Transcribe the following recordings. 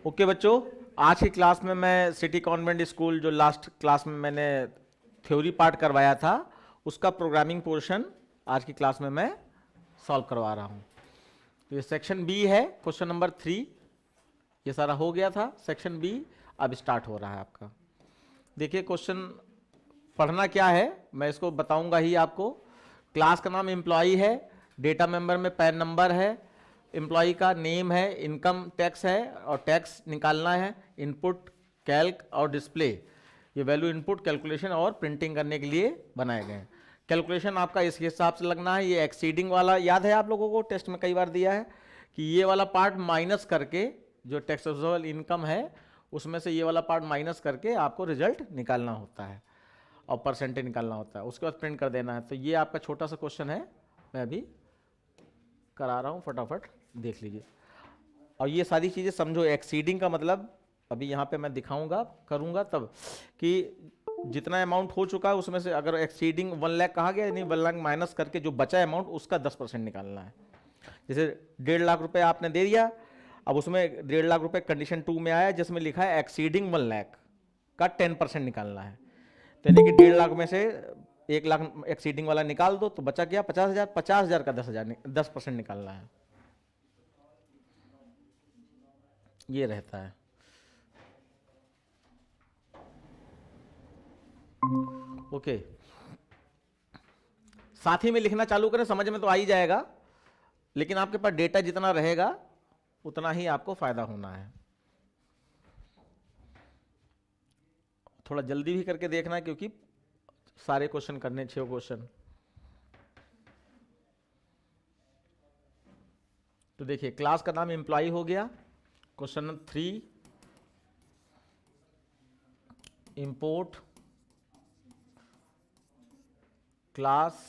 Okay बच्चों, आज की क्लास में मैं सिटी कॉन्वेंट स्कूल जो लास्ट क्लास में मैंने थ्योरी पार्ट करवाया था उसका प्रोग्रामिंग पोर्शन आज की क्लास में मैं सॉल्व करवा रहा हूँ। ये सेक्शन बी है, क्वेश्चन नंबर 3 ये सारा हो गया था। सेक्शन बी अब स्टार्ट हो रहा है आपका। देखिए क्वेश्चन पढ़ना क्या है मैं इसको बताऊंगा ही आपको। क्लास का नाम एम्प्लॉई है, डेटा मेंबर में पैन नंबर है, एम्प्लॉई का नेम है, इनकम टैक्स है और टैक्स निकालना है, इनपुट कैल्क और डिस्प्ले। ये वैल्यू इनपुट कैलकुलेशन और प्रिंटिंग करने के लिए बनाए गए हैं। कैलकुलेशन आपका इस हिसाब से लगना है। ये एक्सीडिंग वाला याद है आप लोगों को, टेस्ट में कई बार दिया है कि ये वाला पार्ट माइनस करके जो टैक्सेबल इनकम है उसमें से ये वाला पार्ट माइनस करके आपको रिजल्ट निकालना होता है और परसेंटेज निकालना होता है, उसके बाद प्रिंट कर देना है। तो ये आपका छोटा सा क्वेश्चन है, मैं अभी करा रहा हूँ, फटाफट देख लीजिए। और ये सारी चीज़ें समझो, एक्सीडिंग का मतलब अभी यहाँ पे मैं दिखाऊंगा करूँगा तब कि जितना अमाउंट हो चुका है उसमें से अगर एक्सीडिंग 1 लाख कहा गया यानी 1 लाख माइनस करके जो बचा अमाउंट उसका 10% निकालना है। जैसे 1.5 लाख रुपए आपने दे दिया, अब उसमें 1.5 लाख रुपए कंडीशन 2 में आया जिसमें लिखा है एक्सीडिंग 1 लाख का 10% निकालना है। तो यानी कि 1.5 लाख में से 1 लाख एक्सीडिंग वाला निकाल दो तो बचा क्या 50,000, 50,000 का 10% निकालना है। ये रहता है। ओके, साथ ही में लिखना चालू करें, समझ में तो आ ही जाएगा, लेकिन आपके पास डेटा जितना रहेगा उतना ही आपको फायदा होना है। थोड़ा जल्दी भी करके देखना क्योंकि सारे क्वेश्चन करने 6 क्वेश्चन। तो देखिए क्लास का नाम एम्प्लॉय हो गया। Question number 3, import class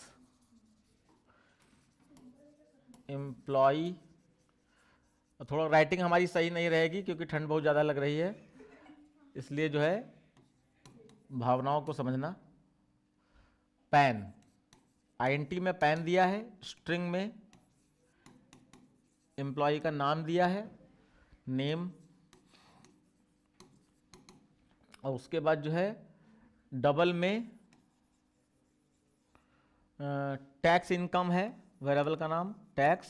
employ. थोड़ा राइटिंग हमारी सही नहीं रहेगी क्योंकि ठंड बहुत ज़्यादा लग रही है, इसलिए जो है भावनाओं को समझना। पैन, आईएनटी में पैन दिया है, स्ट्रिंग में एम्प्लॉय का नाम दिया है, नेम, और उसके बाद जो है डबल में टैक्स इनकम है, वेरिएबल का नाम टैक्स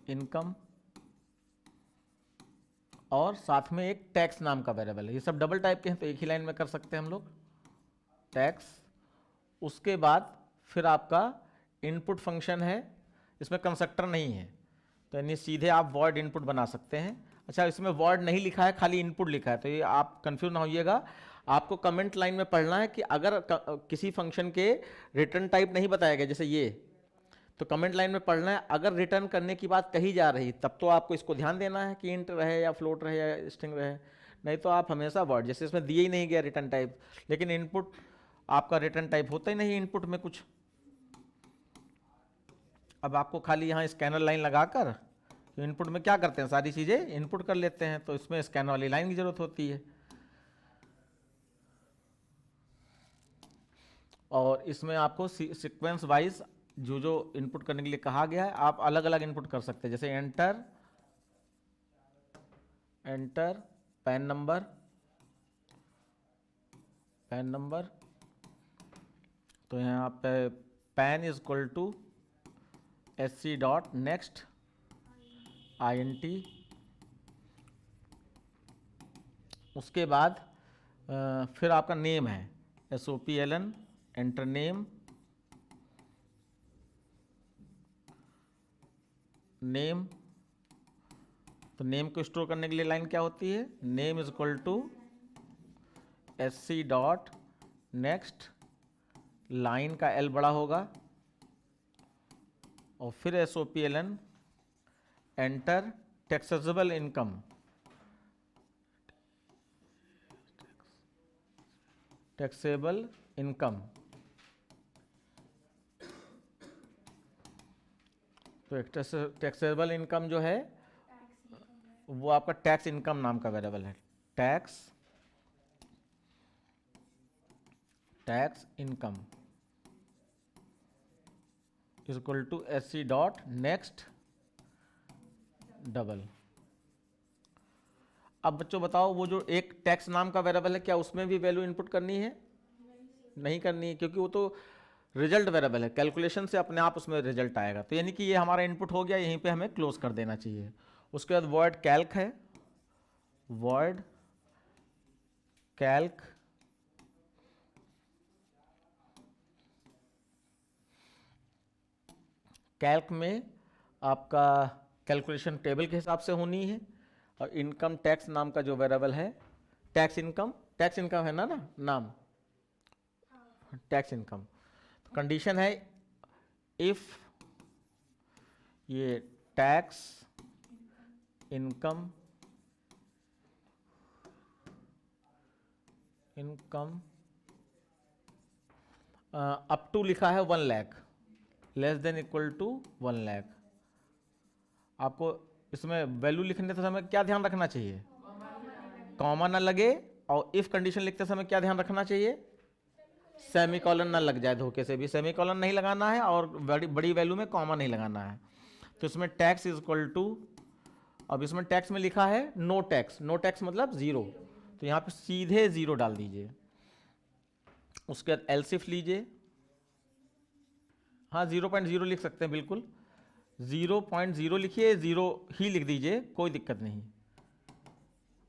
इनकम, और साथ में एक टैक्स नाम का वेरिएबल है। ये सब डबल टाइप के हैं तो एक ही लाइन में कर सकते हैं हम लोग, टैक्स। उसके बाद फिर आपका इनपुट फंक्शन है, इसमें कंस्ट्रक्टर नहीं है तो यानी सीधे आप वर्ड इनपुट बना सकते हैं। अच्छा, इसमें वर्ड नहीं लिखा है, खाली इनपुट लिखा है, तो ये आप कंफ्यूज ना होइएगा। आपको कमेंट लाइन में पढ़ना है कि अगर किसी फंक्शन के रिटर्न टाइप नहीं बताया गया जैसे ये, तो कमेंट लाइन में पढ़ना है अगर रिटर्न करने की बात कही जा रही तब तो आपको इसको ध्यान देना है कि इंट रहे या फ्लोट रहे या स्ट्रिंग रहे, नहीं तो आप हमेशा वर्ड, जैसे इसमें दिए ही नहीं गया रिटर्न टाइप, लेकिन इनपुट आपका रिटर्न टाइप होता ही नहीं इनपुट में कुछ। अब आपको खाली यहाँ स्कैनर लाइन लगाकर, तो इनपुट में क्या करते हैं सारी चीज़ें इनपुट कर लेते हैं, तो इसमें स्कैनर वाली लाइन की जरूरत होती है। और इसमें आपको सीक्वेंस वाइज जो जो इनपुट करने के लिए कहा गया है आप अलग अलग इनपुट कर सकते हैं, जैसे enter, enter PAN number, PAN number, तो यहाँ पे PAN is equal to SC dot next INT। उसके बाद फिर आपका नेम है SOPLN, एंटर नेम, नेम, तो नेम को स्टोर करने के लिए लाइन क्या होती है, name is equal to SC dot next, line का L बड़ा होगा, और फिर SOPLN, enter taxable income, taxable income, तो टैक्सेबल इनकम जो है वो आपका टैक्स इनकम नाम का वेरिएबल है, tax income is equal to SC dot next double. अब बच्चों बताओ, वो जो एक टैक्स नाम का वेरिएबल है, क्या उसमें भी वैल्यू इनपुट करनी है? नहीं करनी है, क्योंकि वो तो रिजल्ट वेरिएबल है, कैलकुलेशन से अपने आप उसमें रिजल्ट आएगा। तो यानी कि ये हमारा इनपुट हो गया, यहीं पे हमें क्लोज कर देना चाहिए। उसके बाद वॉइड कैल्क है, वॉइड कैल्क कैल्क में आपका कैलकुलेशन टेबल के हिसाब से होनी है। और इनकम टैक्स नाम का जो वेरिएबल है, टैक्स इनकम है ना नाम, टैक्स इनकम। तो कंडीशन है इफ ये टैक्स इनकम अप टू लिखा है 1 lakh, less than equal to 1 lakh. आपको इसमें वैल्यू लिखने के समय क्या ध्यान रखना चाहिए? कॉमा ना लगे, और इफ कंडीशन लिखते समय क्या ध्यान रखना चाहिए? सेमीकोलन ना लग जाए, धोखे से भी सेमीकोलन नहीं लगाना है, और बड़ी बड़ी वैल्यू में कॉमा नहीं लगाना है। तो इसमें टैक्स इज इक्वल टू, अब इसमें टैक्स में लिखा है नो टैक्स, नो टैक्स मतलब जीरो, तो यहाँ पे सीधे जीरो डाल दीजिए। उसके बाद एलसिफ लीजिए, हाँ 0.0 लिख सकते हैं, बिल्कुल 0.0 लिखिए, जीरो ही लिख दीजिए, कोई दिक्कत नहीं,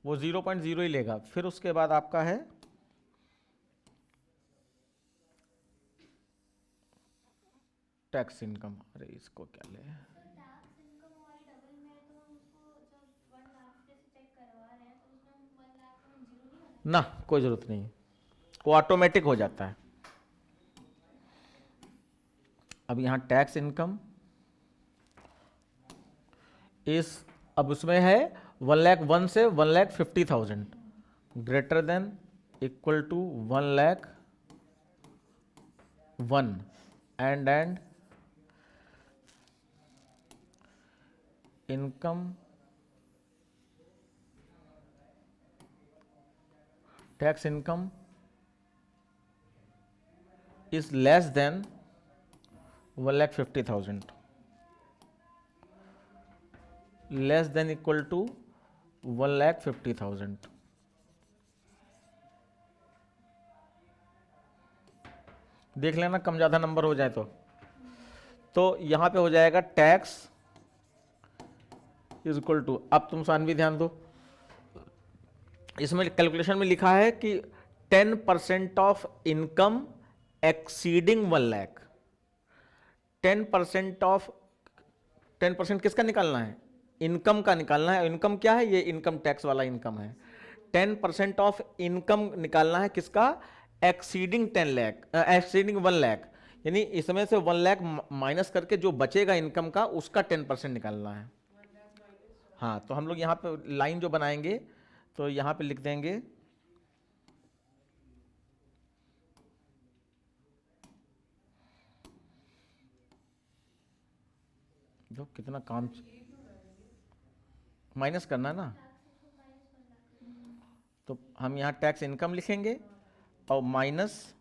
वो 0.0 ही लेगा। फिर उसके बाद आपका है टैक्स इनकम, अरे इसको क्या ले, ना कोई जरूरत नहीं, वो ऑटोमेटिक हो जाता है। अब यहाँ टैक्स इनकम इस, अब उसमें है 1,01,000 से 1,50,000 greater than equal to 1,01,000 and income tax income is less than 1,50,000, less than equal to 1,50,000। देख लेना कम ज़्यादा नंबर हो जाए तो यहाँ पे हो जाएगा टैक्स इज इक्वल टू, अब तुम सानवी ध्यान दो, इसमें कैलकुलेशन में लिखा है कि 10% of income exceeding 1 lakh. 10% of, 10% किसका निकालना है? इनकम का निकालना है। इनकम क्या है? ये इनकम टैक्स वाला इनकम है। 10% ऑफ इनकम निकालना है किसका? एक्सीडिंग 10 लाख, एक्सीडिंग 1 लाख, यानी इसमें से 1 लाख माइनस करके जो बचेगा इनकम का, उसका 10% निकालना है। हाँ, तो हम लोग यहाँ पे लाइन जो बनाएंगे, तो यहाँ पे लिख देंगे जो कितना काम माइनस करना है ना, तो हम यहाँ टैक्स इनकम लिखेंगे और माइनस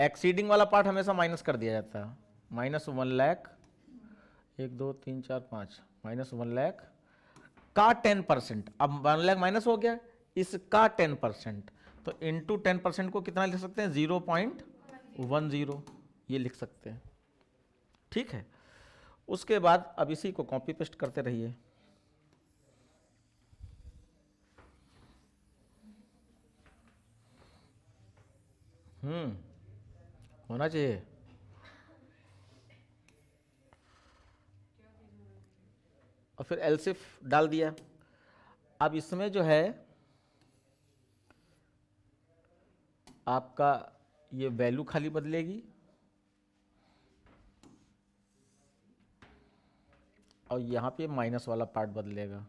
एक्सीडिंग वाला पार्ट हमेशा माइनस कर दिया जाता है, -1 लाख, 1 2 3 4 5, -1 लाख का 10%। अब 1 लाख माइनस हो गया, इसका 10%, तो इंटू 10% को कितना लिख सकते हैं? 0.10, ये लिख सकते हैं। ठीक है, उसके बाद अब इसी को कॉपी पेस्ट करते रहिए। होना चाहिए। और फिर एलसिफ डाल दिया। अब इसमें जो है आपका ये वैल्यू खाली बदलेगी और यहाँ पे माइनस वाला पार्ट बदलेगा।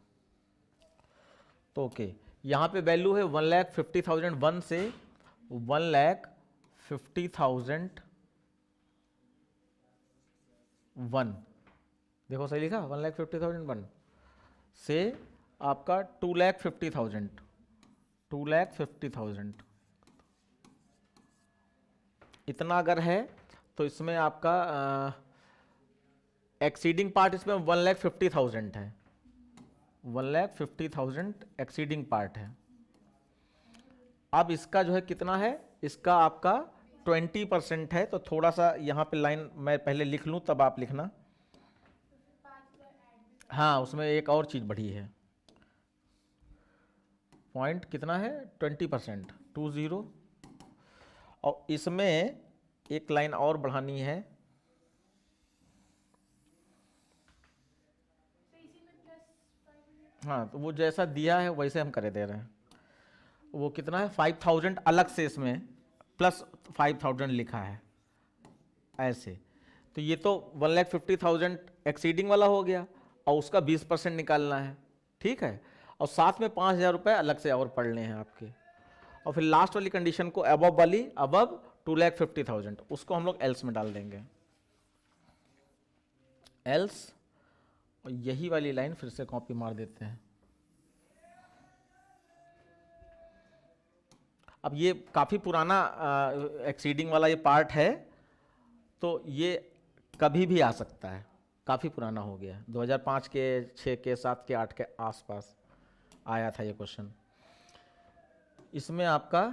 तो ओके, यहाँ पे वैल्यू है 1,50,000 1 से 1,50,000 1, देखो सही लिखा, 1,50,000 1 से आपका 2,50,000, 2,50,000 इतना अगर है, तो इसमें आपका एक्सीडिंग पार्ट इसमें 1,50,000 है, 1,50,000 एक्सीडिंग पार्ट है। अब इसका जो है कितना है, इसका आपका 20% है, तो थोड़ा सा यहाँ पे लाइन मैं पहले लिख लूँ तब आप लिखना। हाँ, उसमें एक और चीज़ बढ़ी है, पॉइंट कितना है 20%, 20, और इसमें एक लाइन और बढ़ानी है। हाँ, तो वो जैसा दिया है वैसे हम करे दे रहे हैं। वो कितना है 5,000 अलग से इसमें प्लस 5,000 लिखा है ऐसे। तो ये तो 1,50,000 एक्सीडिंग वाला हो गया, और उसका 20% निकालना है, ठीक है। और साथ में 5,000 रुपये अलग से और पढ़ने हैं आपके। और फिर लास्ट वाली कंडीशन को अबव वाली, अबव 2,50,000, उसको हम लोग एल्स में डाल देंगे, एल्स। और यही वाली लाइन फिर से कॉपी मार देते हैं। अब ये काफ़ी पुराना एक्सीडिंग वाला ये पार्ट है, तो ये कभी भी आ सकता है, काफ़ी पुराना हो गया, 2005 के 6 के 7 के 8 के आसपास आया था ये क्वेश्चन। इसमें आपका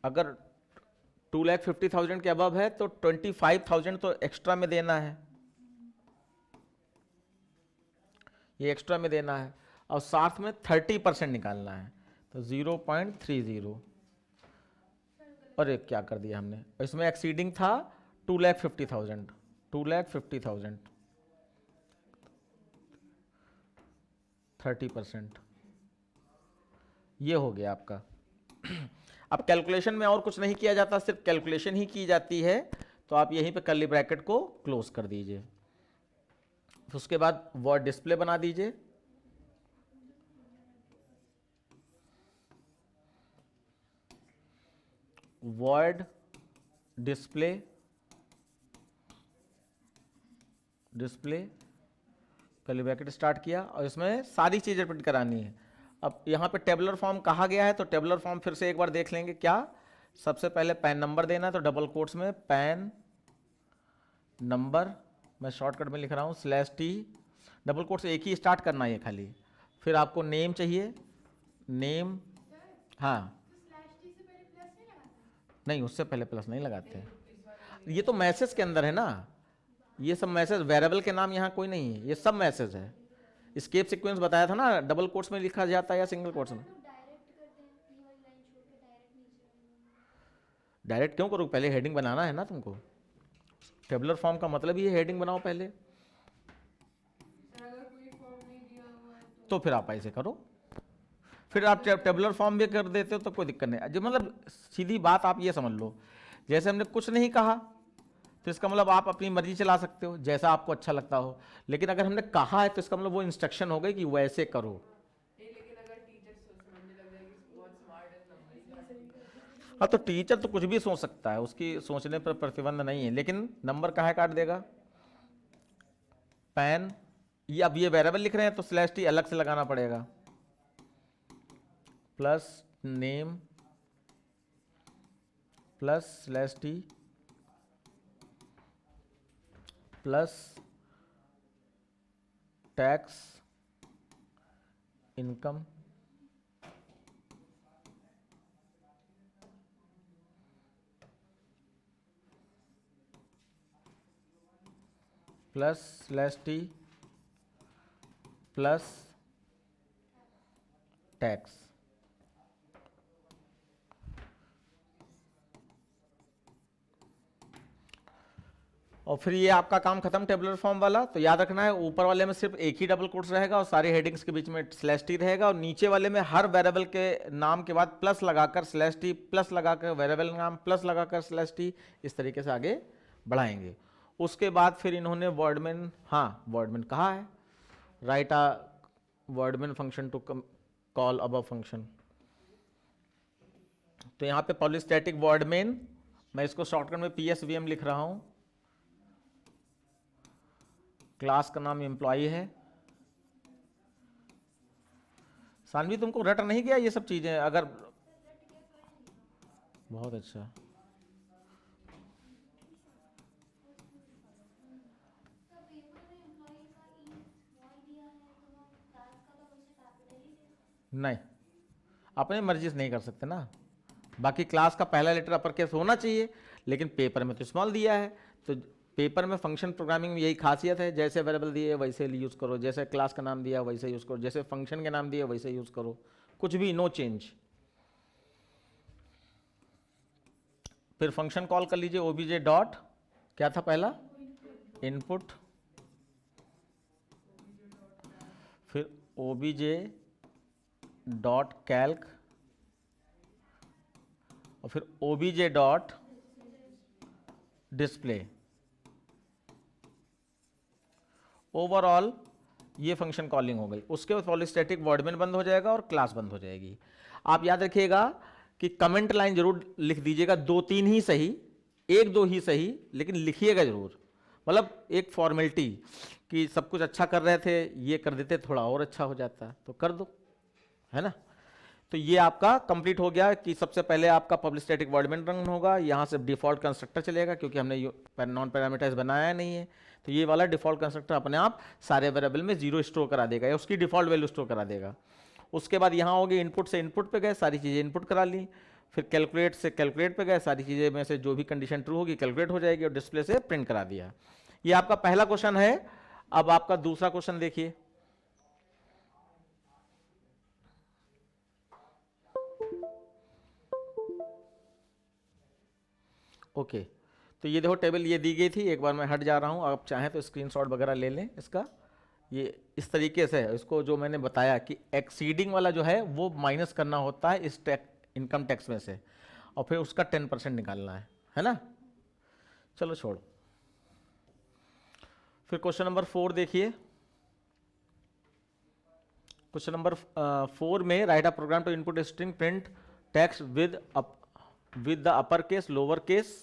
अगर 2,50,000 के अबव है तो 25,000 तो एक्स्ट्रा में देना है, ये एक्स्ट्रा में देना है, और साथ में 30% निकालना है, तो 0.30। अरे क्या कर दिया हमने, इसमें एक्सीडिंग था 2,50,000, 2,50,000, 30%, ये हो गया आपका। अब कैलकुलेशन में और कुछ नहीं किया जाता, सिर्फ कैलकुलेशन ही की जाती है, तो आप यहीं पे कर्ली ब्रैकेट को क्लोज कर दीजिए। उसके बाद वर्ड डिस्प्ले बना दीजिए, word display, display curly bracket start किया, और इसमें सारी चीज़ें प्रिंट करानी है। अब यहाँ पे टेबुलर फॉर्म कहा गया है, तो टेबुलर फॉर्म फिर से एक बार देख लेंगे। क्या, सबसे पहले पैन नंबर देना है, तो डबल कोट्स में पैन नंबर, मैं शॉर्टकट में लिख रहा हूँ /t, डबल कोट से एक ही स्टार्ट करना है खाली। फिर आपको नेम चाहिए, नेम, हाँ नहीं उससे पहले प्लस नहीं लगाते, ये तो मैसेज के अंदर है ना, ये सब मैसेज, वेरिएबल के नाम यहाँ कोई नहीं है, ये सब मैसेज है। स्केप सीक्वेंस बताया था ना, डबल कोट्स में लिखा जाता है या सिंगल कोट्स में। डायरेक्ट क्यों करो, पहले हेडिंग बनाना है ना तुमको, टेबुलर फॉर्म का मतलब ही हेडिंग बनाओ पहले, तो फिर आप ऐसे करो, फिर आप टेबुलर फॉर्म भी कर देते हो तो कोई दिक्कत नहीं। जो मतलब सीधी बात आप ये समझ लो, जैसे हमने कुछ नहीं कहा तो इसका मतलब आप अपनी मर्जी चला सकते हो जैसा आपको अच्छा लगता हो, लेकिन अगर हमने कहा है तो इसका मतलब वो इंस्ट्रक्शन हो गई कि वैसे करो। हाँ, तो टीचर तो कुछ भी सोच सकता है, उसकी सोचने पर प्रतिबंध नहीं है, लेकिन नंबर कहाँ काट देगा, पैन, ये अब ये वेरिएबल लिख रहे हैं तो /t अलग से लगाना पड़ेगा, plus name plus /t plus tax income plus /t plus tax. और फिर ये आपका काम खत्म टेबुलर फॉर्म वाला। तो याद रखना है ऊपर वाले में सिर्फ एक ही डबल कोट्स रहेगा और सारी हेडिंग्स के बीच में /t रहेगा, और नीचे वाले में हर वेरिएबल के नाम के बाद प्लस लगाकर /t, प्लस लगाकर वेरिएबल नाम, प्लस लगाकर /t, इस तरीके से आगे बढ़ाएंगे। उसके बाद फिर इन्होंने वर्डमैन, हाँ वर्डमैन कहा है, write a void main function to call above function. तो यहाँ पे पॉलीस्टैटिक वर्डमैन, मैं इसको शॉर्टकट में PSVM लिख रहा हूँ, क्लास का नाम एम्प्लॉई है। सानवी तुमको रट नहीं गया ये सब चीजें, अगर बहुत अच्छा, नहीं, अपनी मर्जी से नहीं कर सकते ना। बाकी क्लास का पहला लेटर अपर केस होना चाहिए, लेकिन पेपर में तो स्मॉल दिया है। तो पेपर में फंक्शन प्रोग्रामिंग में यही खासियत है, जैसे वेरिएबल दिए वैसे यूज़ करो, जैसे क्लास का नाम दिया वैसे यूज़ करो, जैसे फंक्शन के नाम दिए वैसे यूज़ करो, कुछ भी नो चेंज। फिर फंक्शन कॉल कर लीजिए ओबीजे डॉट, क्या था पहला, इनपुट, फिर ओबीजे डॉट कैल्क, और फिर ओबीजे डॉट डिस्प्ले। ओवरऑल ये फंक्शन कॉलिंग हो गई। उसके बाद पॉलीस्टैटिक वर्डमेन बंद हो जाएगा और क्लास बंद हो जाएगी। आप याद रखिएगा कि कमेंट लाइन जरूर लिख दीजिएगा, 2-3 ही सही, 1-2 ही सही, लेकिन लिखिएगा जरूर। मतलब एक फॉर्मेलिटी कि सब कुछ अच्छा कर रहे थे, ये कर देते थोड़ा और अच्छा हो जाता, तो कर दो, है ना। तो ये आपका कंप्लीट हो गया कि सबसे पहले आपका पब्लिक स्टैटिक वर्डमेन रन होगा, यहाँ से डिफॉल्ट कंस्ट्रक्टर चलेगा क्योंकि हमने नॉन पैरामीटराइज बनाया नहीं है। तो ये वाला डिफॉल्ट कंस्ट्रक्टर अपने आप सारे वेरिएबल में 0 स्टोर करा देगा या उसकी डिफॉल्ट वैल्यू स्टोर करा देगा। उसके बाद यहाँ हो गई इनपुट से इनपुट पे गए, सारी चीज़ें इनपुट करा ली। फिर कैलकुलेट से कैलकुलेट पे गए, सारी चीज़ें में से जो भी कंडीशन ट्रू होगी कैलकुलेट हो जाएगी और डिस्प्ले से प्रिंट करा दिया। ये आपका पहला क्वेश्चन है। अब आपका दूसरा क्वेश्चन देखिए। ओके, तो ये देखो टेबल ये दी गई थी, एक बार मैं हट जा रहा हूँ, आप चाहें तो स्क्रीनशॉट वगैरह ले लें इसका। ये इस तरीके से है, इसको जो मैंने बताया कि एक्सीडिंग वाला जो है वो माइनस करना होता है इस इनकम टैक्स में से, और फिर उसका 10% निकालना है ना। चलो छोड़ो। फिर क्वेश्चन नंबर 4 देखिए। क्वेश्चन नंबर 4 में write a program to input string print text with the upper case lower case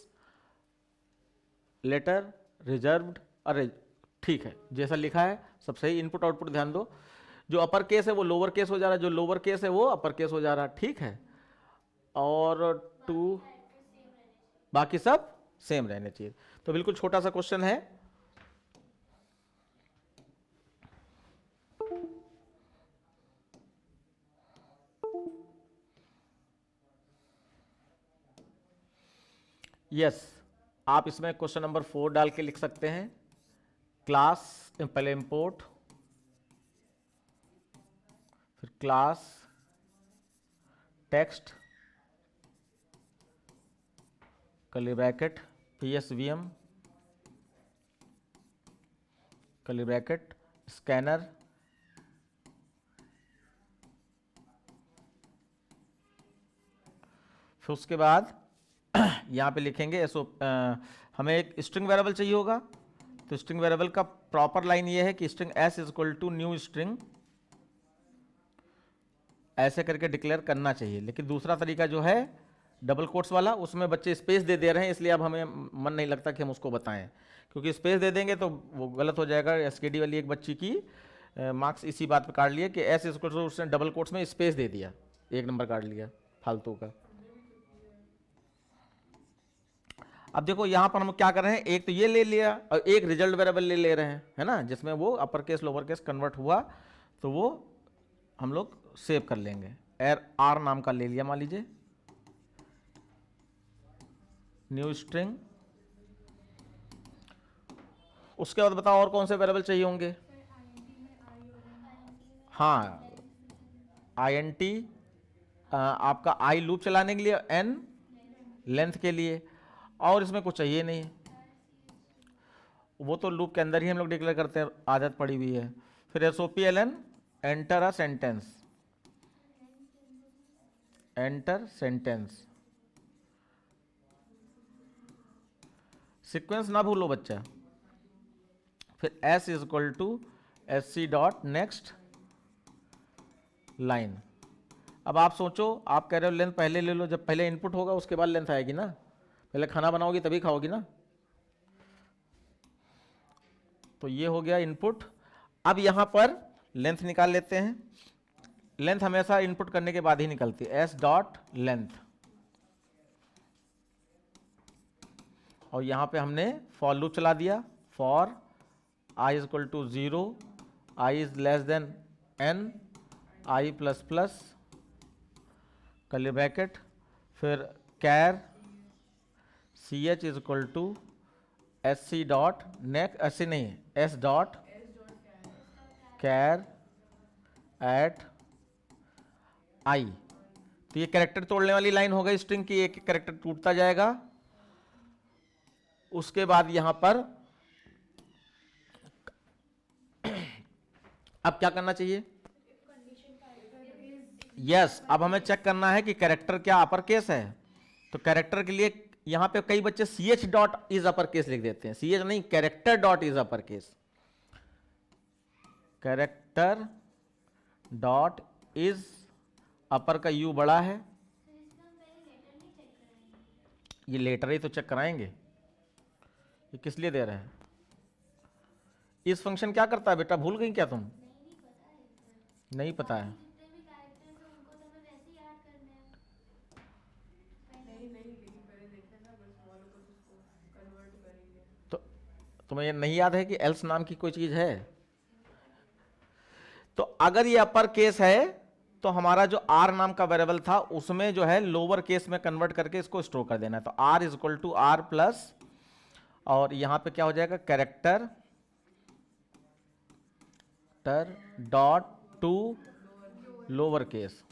letter reserved अरे, ठीक है जैसा लिखा है सब सही। इनपुट आउटपुट ध्यान दो, जो अपर केस है वो लोअर केस हो जा रहा है, जो लोअर केस है वो अपर केस हो जा रहा है, ठीक है। और टू बाकी सब सेम रहने चाहिए। तो बिल्कुल छोटा सा क्वेश्चन है। यस, आप इसमें क्वेश्चन नंबर 4 डाल के लिख सकते हैं। क्लास पहले इंपोर्ट, फिर class text curly bracket PSVM curly bracket scanner, फिर उसके बाद यहाँ पे लिखेंगे हमें एक स्ट्रिंग वेरिएबल चाहिए होगा। तो स्ट्रिंग वेरिएबल का प्रॉपर लाइन ये है कि string s is equal to new string, ऐसे करके डिक्लेयर करना चाहिए। लेकिन दूसरा तरीका जो है डबल कोट्स वाला, उसमें बच्चे स्पेस दे दे रहे हैं, इसलिए अब हमें मन नहीं लगता कि हम उसको बताएं, क्योंकि स्पेस दे देंगे तो वो गलत हो जाएगा। SKD वाली एक बच्ची की मार्क्स इसी बात पे काट लिए कि s इज इक्वल टू, उसने डबल कोट्स में स्पेस दे दिया, 1 नंबर काट लिया फालतू का। अब देखो यहाँ पर हम क्या कर रहे हैं, एक तो ये ले लिया और एक रिजल्ट वेरिएबल ले रहे हैं, है ना, जिसमें वो अपर केस लोअर केस कन्वर्ट हुआ, तो वो हम लोग सेव कर लेंगे। R नाम का ले लिया मान लीजिए, न्यू स्ट्रिंग। उसके बाद बताओ और कौन से वेरिएबल चाहिए होंगे। हाँ, INT आपका I लूप चलाने के लिए, N लेंथ के लिए, और इसमें कुछ चाहिए नहीं, वो तो लूप के अंदर ही हम लोग डिक्लेयर करते हैं, आदत पड़ी हुई है। फिर SOPLN enter a sentence, enter sentence, sequence ना भूलो बच्चा। फिर S is equal to SC dot next line. अब आप सोचो, आप कह रहे हो लेंथ पहले ले लो, जब पहले इनपुट होगा उसके बाद लेंथ आएगी ना, पहले खाना बनाओगी तभी खाओगी ना। तो ये हो गया इनपुट। अब यहां पर लेंथ निकाल लेते हैं। लेंथ हमेशा इनपुट करने के बाद ही निकलती है, S डॉट लेंथ। और यहां पे हमने फॉर लूप चला दिया, for I is equal to 0, I is less than N, i plus plus curly bracket, फिर char c H is equal to s c dot next, ऐसे नहीं s dot char at i. तो ये character तोड़ने वाली line हो गई string की, एक कैरेक्टर टूटता जाएगा। उसके बाद यहां पर अब क्या करना चाहिए? यस, अब हमें चेक करना है कि कैरेक्टर क्या अपर केस है। तो कैरेक्टर के लिए यहां पे कई बच्चे C H dot is upper case लिख देते हैं, सी एच नहीं, character dot is upper case, character dot is upper का यू बड़ा है। ये लेटर ही तो चेक कराएंगे, ये किस लिए दे रहे हैं? इस फंक्शन क्या करता है बेटा, भूल गई क्या तुम? नहीं पता है? तो तुम्हें ये नहीं याद है कि एल्स नाम की कोई चीज है? तो अगर ये अपर केस है तो हमारा जो आर नाम का वेरिएबल था उसमें जो है लोअर केस में कन्वर्ट करके इसको स्टोर कर देना है। तो R is equal to are plus, और यहां पे क्या हो जाएगा, character dot to lower case.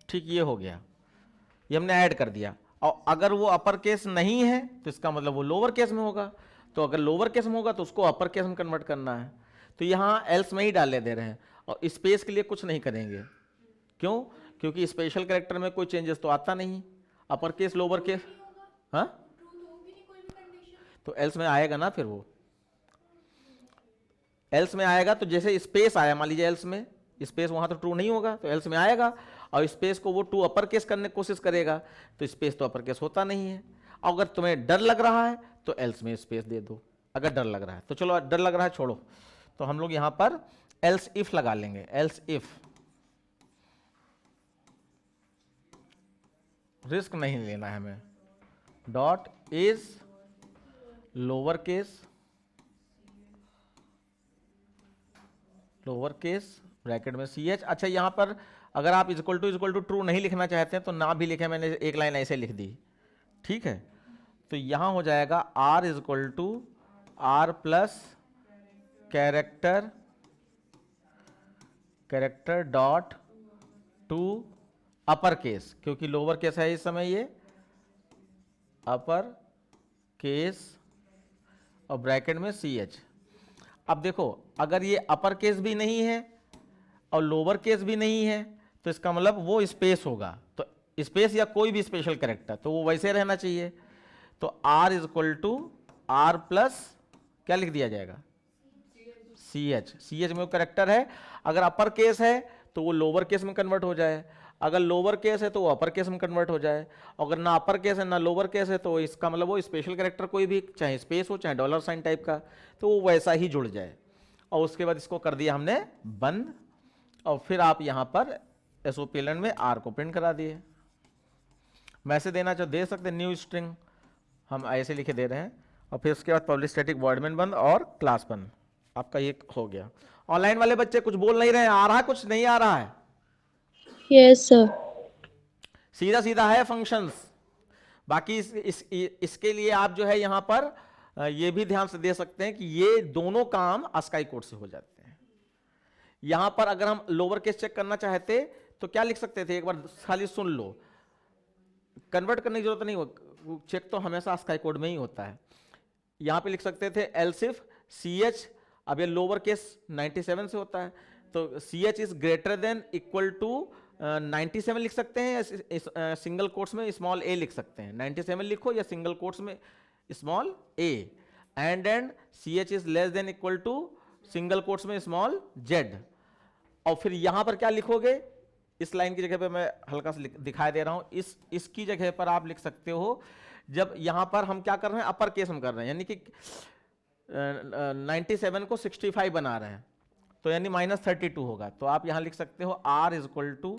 ठीक, ये हो गया, ये हमने ऐड कर दिया। और अगर वो अपर केस नहीं है तो इसका मतलब वो लोअर केस में होगा। तो अगर लोअर केस में होगा तो उसको अपर केस में कन्वर्ट करना है। तो यहां एल्स में ही डाले दे रहे हैं, और स्पेस के लिए कुछ नहीं करेंगे। क्यों? क्योंकि स्पेशल कैरेक्टर में कोई चेंजेस तो आता नहीं, अपर केस लोअर केस। हाँ, तो एल्स में आएगा ना, फिर वो एल्स में आएगा। तो जैसे स्पेस आया, मान लीजिए एल्स में स्पेस, वहां तो ट्रू नहीं होगा, तो एल्स में आएगा, और स्पेस को वो टू अपर केस करने की कोशिश करेगा, तो स्पेस तो अपर केस होता नहीं है। अगर तुम्हें डर लग रहा है तो एल्स में स्पेस दे दो, अगर डर लग रहा है तो। चलो डर लग रहा है छोड़ो, तो हम लोग यहां पर एल्स इफ लगा लेंगे। एल्स इफ, रिस्क नहीं लेना है हमें, dot is lower case, lower case bracket में सी एच। अच्छा, यहां पर अगर आप इक्वल टू ट्रू नहीं लिखना चाहते हैं तो ना भी लिखे, मैंने एक लाइन ऐसे लिख दी, ठीक है। तो यहां हो जाएगा R is equal to are plus character dot to upper case, क्योंकि लोअर केस है इस समय, ये अपर केस और ब्रैकेट में सी एच। अब देखो, अगर ये अपर केस भी नहीं है और लोअर केस भी नहीं है तो इसका मतलब वो स्पेस होगा। तो स्पेस या कोई भी स्पेशल कैरेक्टर, तो वो वैसे रहना चाहिए। तो R is equal to are plus क्या लिख दिया जाएगा, सी एच। सी एच में वो कैरेक्टर है, अगर अपर केस है तो वो लोअर केस में कन्वर्ट हो जाए, अगर लोअर केस है तो वो अपर केस में कन्वर्ट हो जाए। अगर ना अपर केस है ना लोअर केस है तो इसका मतलब वो स्पेशल कैरेक्टर कोई भी, चाहे स्पेस हो चाहे डॉलर साइन टाइप का, तो वो वैसा ही जुड़ जाए। और उसके बाद इसको कर दिया हमने बंद, और फिर आप यहां पर एसओपीएलएन में आर को प्रिंट करा दिए। मैसेज देना चाहो दे सकते, न्यू स्ट्रिंग हम ऐसे लिखे दे रहे हैं, और फिर उसके बाद पब्लिक स्टैटिक वॉइड मेन बंद और क्लास बंद। आपका ये हो गया। ऑनलाइन वाले बच्चे कुछ बोल नहीं रहे हैं, आ रहा है कुछ नहीं आ रहा है? Yes sir. सीधा सीधा है फंक्शंस। बाकी इसके लिए आप जो है यहां पर ये भी ध्यान से दे सकते हैं कि ये दोनों काम अस्काई कोड से हो जाते हैं। यहां पर अगर हम लोअर केस चेक करना चाहते तो क्या लिख सकते थे, एक बार खाली सुन लो, कन्वर्ट करने की जरूरत नहीं हो, चेक तो हमेशा अस्काई कोड में ही होता है। यहां पे लिख सकते थे एल्सिफ सी एच, अब ये लोअर केस 97 से होता है, तो C H is greater than equal to 97 लिख सकते हैं, सिंगल कोट्स में स्मॉल ए लिख सकते हैं, 97 लिखो या सिंगल कोट्स में small A, and C H is less than equal to single quotes में स्मॉल जेड। और फिर यहां पर क्या लिखोगे, इस लाइन की जगह पे मैं हल्का सा दिखाई दे रहा हूं, इसकी जगह पर आप लिख सकते हो, जब यहां पर हम क्या कर रहे हैं, अपर केस में कर रहे हैं, यानी कि 97 को 65 बना रहे हैं, तो यानी -32 होगा। तो आप यहां लिख सकते हो r is equal to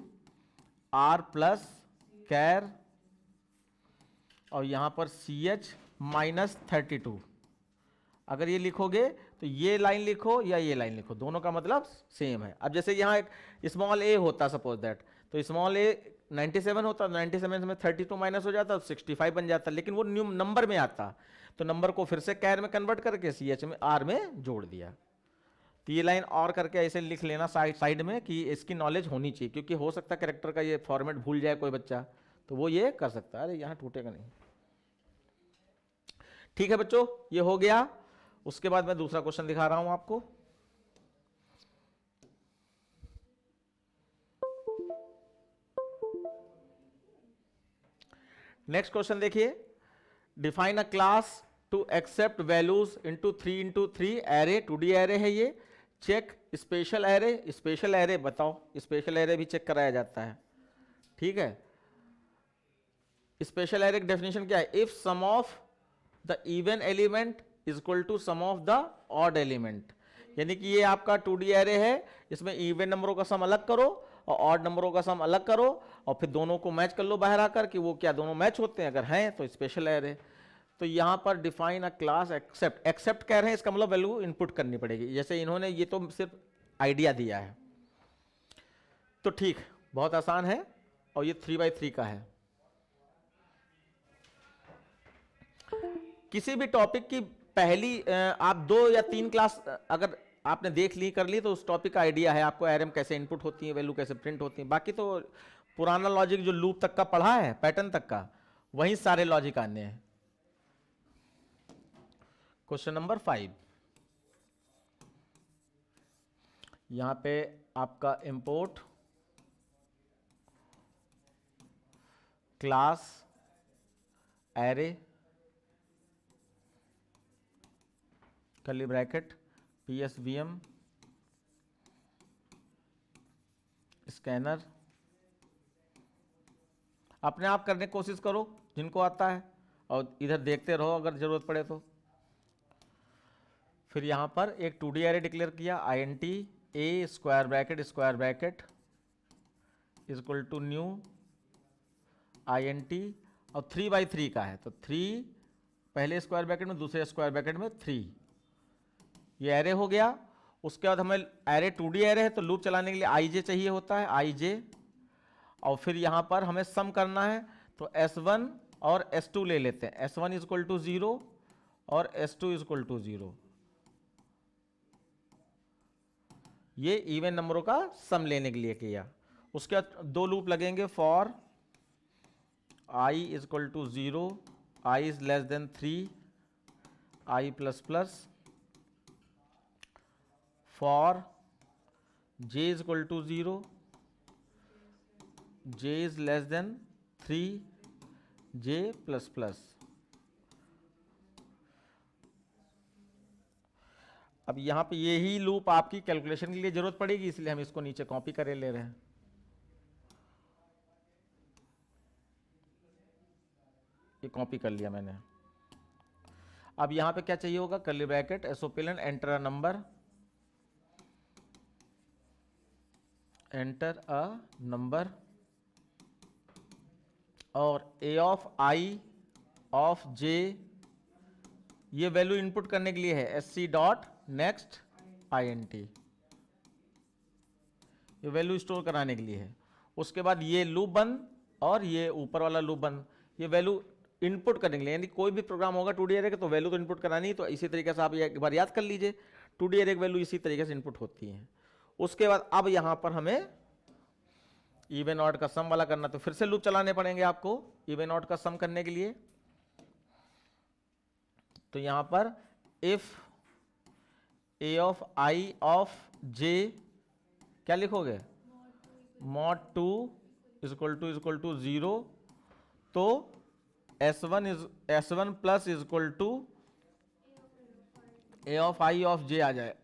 are plus char और यहाँ पर CH -32। अगर ये लिखोगे तो ये लाइन लिखो या ये लाइन लिखो, दोनों का मतलब सेम है। अब जैसे यहाँ एक स्मॉल a होता सपोज दैट, तो स्मॉल a 97 होता, 97 में 32 माइनस हो जाता, 65 बन जाता, लेकिन वो न्यू नंबर में आता, तो नंबर को फिर से कैर में कन्वर्ट करके CH में R में जोड़ दिया। तो ये लाइन और करके ऐसे लिख लेना साइड में कि इसकी नॉलेज होनी चाहिए, क्योंकि हो सकता है कैरेक्टर का ये फॉर्मेट भूल जाए कोई बच्चा, तो वो ये कर सकता है। अरे यहाँ टूटेगा नहीं। ठीक है बच्चों, ये हो गया। उसके बाद मैं दूसरा क्वेश्चन दिखा रहा हूं आपको। नेक्स्ट क्वेश्चन देखिए, define a class to accept values into 3x3 array, 2D array है ये। Check special array, special array बताओ, स्पेशल एरे भी चेक कराया जाता है। ठीक है, स्पेशल एरे की डेफिनेशन क्या है? If sum of the even element is equal to sum of the odd element. यानी कि ये आपका 2D एरे है, इसमें इवन नंबरों का सम अलग करो और ऑड नंबरों का सम अलग करो, और फिर दोनों को मैच कर लो बाहर आकर कि वो क्या दोनों मैच होते हैं, अगर हैं तो स्पेशल एरे। तो यहां पर define a class accept, accept कह रहे हैं, इसका मतलब वैल्यू इनपुट करनी पड़ेगी। जैसे इन्होंने ये तो सिर्फ आइडिया दिया है, तो ठीक, बहुत आसान है, और ये 3x3 का है। किसी भी टॉपिक की पहली आप 2 या 3 क्लास अगर आपने देख ली, कर ली, तो उस टॉपिक का आइडिया है आपको, एरएम कैसे इनपुट होती है, वैल्यू कैसे प्रिंट होती है। बाकी तो पुराना लॉजिक जो लूप तक का पढ़ा है, पैटर्न तक का, वहीं सारे लॉजिक आने हैं। क्वेश्चन नंबर 5, यहां पे आपका import class array curly bracket PSVM scanner. अपने आप करने की कोशिश करो जिनको आता है, और इधर देखते रहो अगर जरूरत पड़े तो। फिर यहाँ पर एक 2D एरे डिक्लेयर किया, INT A square bracket is equal to new INT, और 3x3 का है, तो 3 पहले स्क्वायर ब्रैकेट में, दूसरे स्क्वायर ब्रैकेट में 3, ये एरे हो गया। उसके बाद हमें एरे 2D एरे है, तो लूप चलाने के लिए IJ चाहिए होता है, IJ, और फिर यहां पर हमें सम करना है, तो S1 और S2 ले लेते हैं। S1 इज इक्वल टू 0 और S2 इज इक्वल टू 0, ये इवन नंबरों का सम लेने के लिए किया। उसके बाद 2 लूप लगेंगे, for I is equal to 0, I is less than 3, I plus plus, for j is equal to 0, j is less than 3, j plus plus. अब यहां पे यही लूप आपकी कैलकुलेशन के लिए जरूरत पड़ेगी, इसलिए हम इसको नीचे कॉपी करे ले रहे हैं। ये कॉपी कर लिया मैंने। अब यहां पे क्या चाहिए होगा? कर्ली ब्रैकेट एसोपिलन, enter a number, enter a number, और a of i of j, ये वैल्यू इनपुट करने के लिए है, sc डॉट नेक्स्ट INT, ये वैल्यू स्टोर कराने के लिए है। उसके बाद ये लूप बंद और ये ऊपर वाला लूप बंद, ये वैल्यू इनपुट करने के लिए। यानी कोई भी प्रोग्राम होगा 2D एरे का, तो वैल्यू तो इनपुट करानी, तो इसी तरीके से आप एक बार याद कर लीजिए, 2D एरे की वैल्यू इसी तरीके से इनपुट होती है। उसके बाद अब यहां पर हमें इवन ऑड का सम वाला करना, तो फिर से लूप चलाने पड़ेंगे आपको इवन ऑड का सम करने के लिए। तो यहां पर if a of i of j, क्या लिखोगे? mod 2 इज इक्वल टू 0, तो S1 plus is equal to a of i of j आ जाए।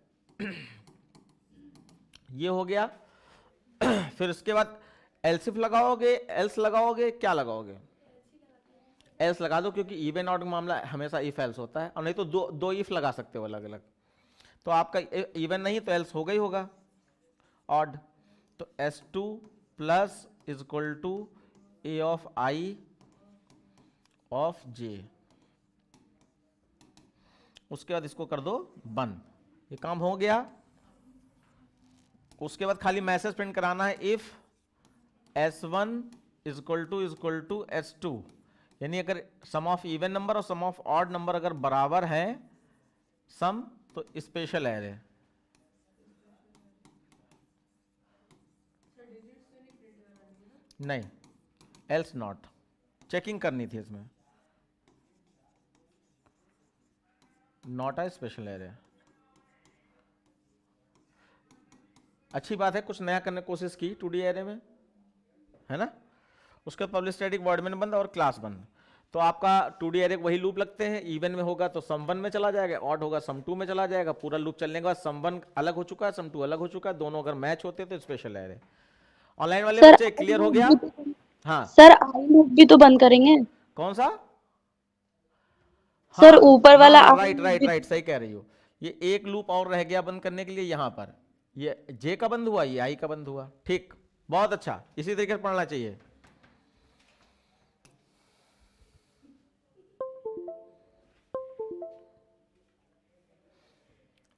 ये हो गया। फिर उसके बाद एल्सिफ लगाओगे, एल्स लगाओगे, क्या लगाओगे? एल्स लगा दो, क्योंकि इवन ऑड मामला हमेशा इफ एल्स होता है, और नहीं तो दो इफ लगा सकते हो अलग अलग। तो आपका इवन नहीं तो एल्स होगा ही होगा ऑड, तो S2 plus is equal to a of i of j. उसके बाद इसको कर दो बंद, ये काम हो गया। उसके बाद खाली मैसेज प्रिंट कराना है, if S1 equal to S2, यानी अगर सम ऑफ इवन नंबर और सम ऑफ ऑड नंबर अगर बराबर है सम, तो स्पेशल एरे। नहीं, एल्स नॉट, चेकिंग करनी थी इसमें, नॉट अ स्पेशल एरे। अच्छी बात है, कुछ नया करने की कोशिश की 2D एरे में, है ना। उसके बाद पब्लिक स्टैटिक वॉइड मेन बंद और क्लास बंद। तो आपका 2D एरे वही लूप लगते हैं, इवन में होगा तो सम 1 में चला जाएगा, ऑड होगा सम 2 में चला जाएगा। पूरा लूप चलने के बाद सम 1 अलग हो चुका है, सम 2 अलग हो चुका है, दोनों अगर मैच होते तो स्पेशल एरे। ऑनलाइन वाले सर बच्चे क्लियर हो गया? हाँ, सर आई लूप भी तो बंद करेंगे कौन सा? सर, हाँ ऊपर वाला हाँ, आई राइट लूप राइट भी। राइट, सही कह रही हो। ये एक लूप और रह गया बंद करने के लिए, यहां पर ये जे का बंद हुआ, ये आई का बंद हुआ। ठीक, बहुत अच्छा, इसी तरीके से पढ़ना चाहिए।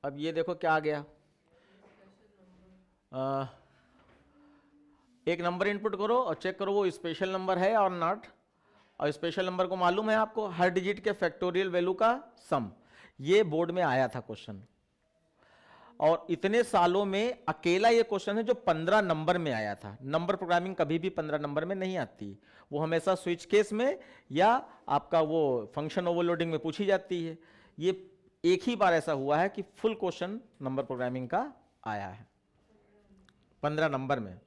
अब ये देखो क्या आ गया, एक नंबर इनपुट करो और चेक करो वो स्पेशल नंबर है और नॉट। और स्पेशल नंबर को मालूम है आपको, हर डिजिट के फैक्टोरियल वैल्यू का सम। ये बोर्ड में आया था क्वेश्चन, और इतने सालों में अकेला ये क्वेश्चन है जो 15 नंबर में आया था। नंबर प्रोग्रामिंग कभी भी 15 नंबर में नहीं आती, वो हमेशा स्विच केस में या आपका वो फंक्शन ओवरलोडिंग में पूछी जाती है। ये एक ही बार ऐसा हुआ है कि फुल क्वेश्चन नंबर प्रोग्रामिंग का आया है 15 नंबर में।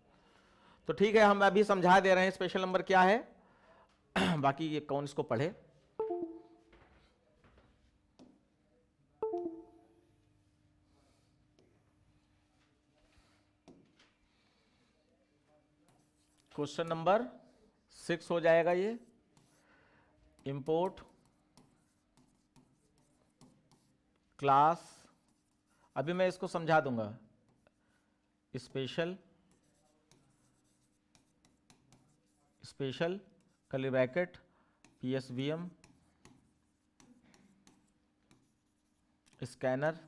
तो ठीक है, हम अभी समझा दे रहे हैं स्पेशल नंबर क्या है। बाकी ये कौन इसको पढ़े। क्वेश्चन नंबर 6 हो जाएगा ये, इंपोर्ट क्लास। अभी मैं इसको समझा दूंगा, special curly bracket PSVM scanner,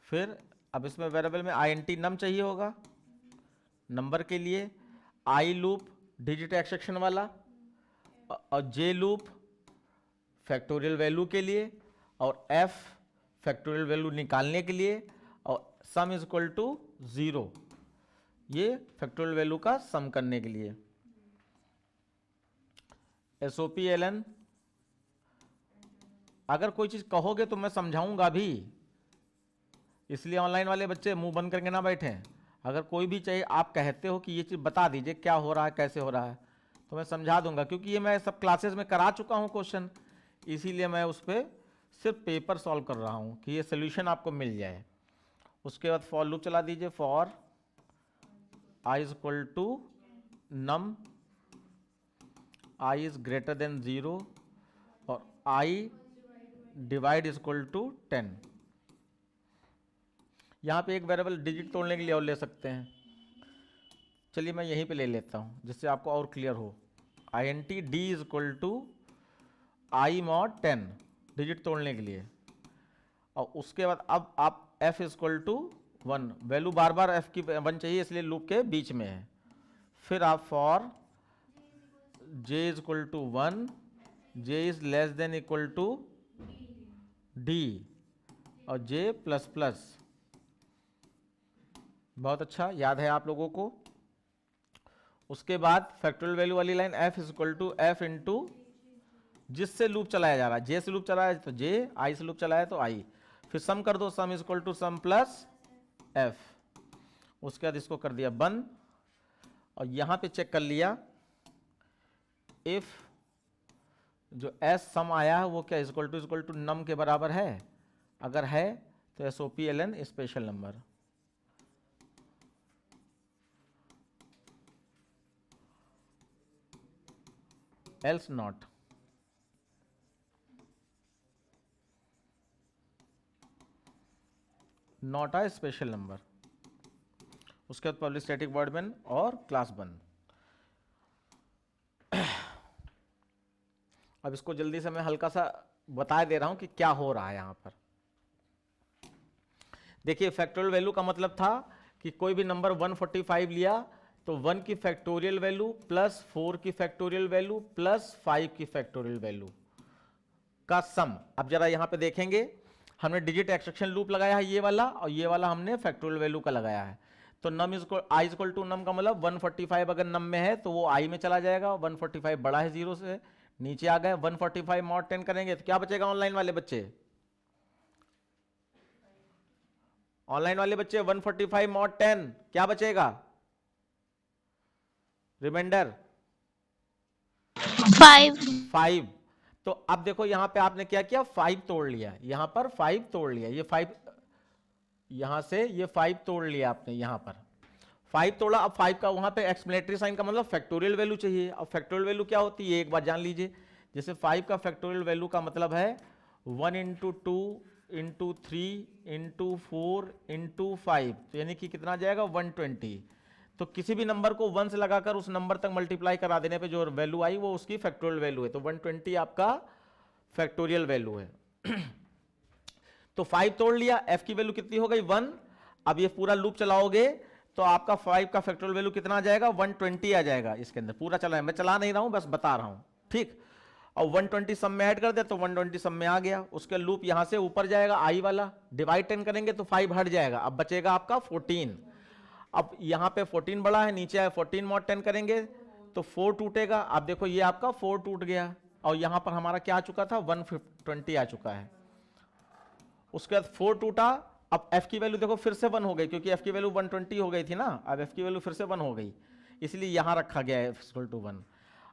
फिर अब इसमें वेरिएबल में INT नम चाहिए होगा नंबर के लिए, आई लूप डिजिट एक्सट्रैक्शन वाला, और जे लूप फैक्टोरियल वैल्यू के लिए, और एफ फैक्टोरियल वैल्यू निकालने के लिए, और सम इज इक्वल टू 0, ये फैक्टोरियल वैल्यू का सम करने के लिए। SOPLN, अगर कोई चीज कहोगे तो मैं समझाऊंगा भी, इसलिए ऑनलाइन वाले बच्चे मुंह बंद करके ना बैठे। अगर कोई भी चाहिए, आप कहते हो कि ये चीज बता दीजिए क्या हो रहा है कैसे हो रहा है, तो मैं समझा दूंगा, क्योंकि ये मैं सब क्लासेस में करा चुका हूं क्वेश्चन, इसीलिए मैं उस पर सिर्फ पेपर सॉल्व कर रहा हूं कि ये सोल्यूशन आपको मिल जाए। उसके बाद फॉर लूप चला दीजिए, for i is equal to num, i is greater than 0 और i divide is equal to 10। यहाँ पे एक वेरिएबल डिजिट तोड़ने के लिए और ले सकते हैं, चलिए मैं यहीं पे ले लेता हूँ जिससे आपको और क्लियर हो। INT d is equal to i mod 10 digit तोड़ने के लिए, और उसके बाद अब आप f is equal to 1, value बार बार f की 1 चाहिए इसलिए लूप के बीच में है। फिर आप for j is equal to 1, j is less than equal to d और j प्लस प्लस। बहुत अच्छा, याद है आप लोगों को। उसके बाद फैक्टोरियल वैल्यू वाली line f is equal to f into जिससे लूप चलाया जा रहा है, j से लूप चलाया है तो j, i से लूप चलाया है तो i। फिर सम कर दो, sum is equal to sum plus f। उसके बाद इसको कर दिया बंद, और यहां पे चेक कर लिया इफ जो s सम आया है वो क्या इक्वल टू नम के बराबर है, अगर है तो SOPLN special number. Else not. Not a special number. उसके बाद पब्लिक स्टैटिक वॉइड मेन और क्लास बंद। अब इसको जल्दी से मैं हल्का सा बता दे रहा हूं कि क्या हो रहा है यहां पर। देखिए फैक्टोरियल वैल्यू का मतलब था कि कोई भी नंबर 145 लिया तो 1 की फैक्टोरियल वैल्यू प्लस 4 की फैक्टोरियल वैल्यू प्लस 5 की फैक्टोरियल वैल्यू का सम। अब जरा यहां पे देखेंगे, हमने डिजिट एक्सट्रैक्शन लूप लगाया है ये वाला, और ये वाला हमने फैक्टोरियल वैल्यू का लगाया है। तो num is I equal to num का मतलब 145 अगर नम में है तो वो आई में चला जाएगा, 145 बड़ा है 0 से, नीचे आ गए। 145 मॉड 10 करेंगे तो क्या बचेगा ऑनलाइन वाले बच्चे? ऑनलाइन वाले बच्चे 145 मॉड 10 क्या बचेगा? रिमाइंडर 5। तो अब देखो यहां पे आपने क्या किया, 5 तोड़ लिया, यहां पर 5 तोड़ लिया, ये 5 यहां से ये 5 तोड़ लिया आपने, यहां पर 5 तोड़ा। अब 5 का वहां पे एक्सप्लेनेटरी साइन का मतलब फैक्टोरियल वैल्यू चाहिए। अब फैक्टोरियल वैल्यू क्या होती है एक बार जान लीजिए, जैसे 5 का फैक्टोरियल वैल्यू का मतलब है 1 इंटू 2 इंटू 3 इंटू 4 इंटू 5, तो यानी कि कितना जाएगा 120। तो किसी भी नंबर को 1 से लगाकर उस नंबर तक मल्टीप्लाई करा देने पे जो वैल्यू आई वो उसकी फैक्टोरियल वैल्यू है। तो 120 आपका फैक्टोरियल वैल्यू है। तो 5 तोड़ लिया, f की वैल्यू कितनी हो गई 1। अब ये पूरा लूप चलाओगे तो आपका 5 का फैक्टोरियल वैल्यू कितना आ जाएगा 120 आ जाएगा। इसके अंदर पूरा चला है, मैं चला नहीं रहा हूं बस बता रहा हूं, ठीक। और 120 सम में ऐड कर दे तो 120 सम में आ गया। उसके लूप यहां से ऊपर जाएगा आई वाला, डिवाइड 10 करेंगे तो 5 हट जाएगा, अब बचेगा आपका 14। अब यहां पे 14 बड़ा है, नीचे आए 14 मॉड 10 करेंगे तो 4 टूटेगा। अब देखो ये आपका 4 टूट गया, और यहां पर हमारा क्या आ चुका था 120 आ चुका है। उसके बाद 4 टूटा, अब f की वैल्यू देखो फिर से 1 हो गई, क्योंकि f की वैल्यू 120 हो गई थी ना, अब f की वैल्यू फिर से 1 हो गई, इसलिए यहां रखा गया है f इक्वल टू 1।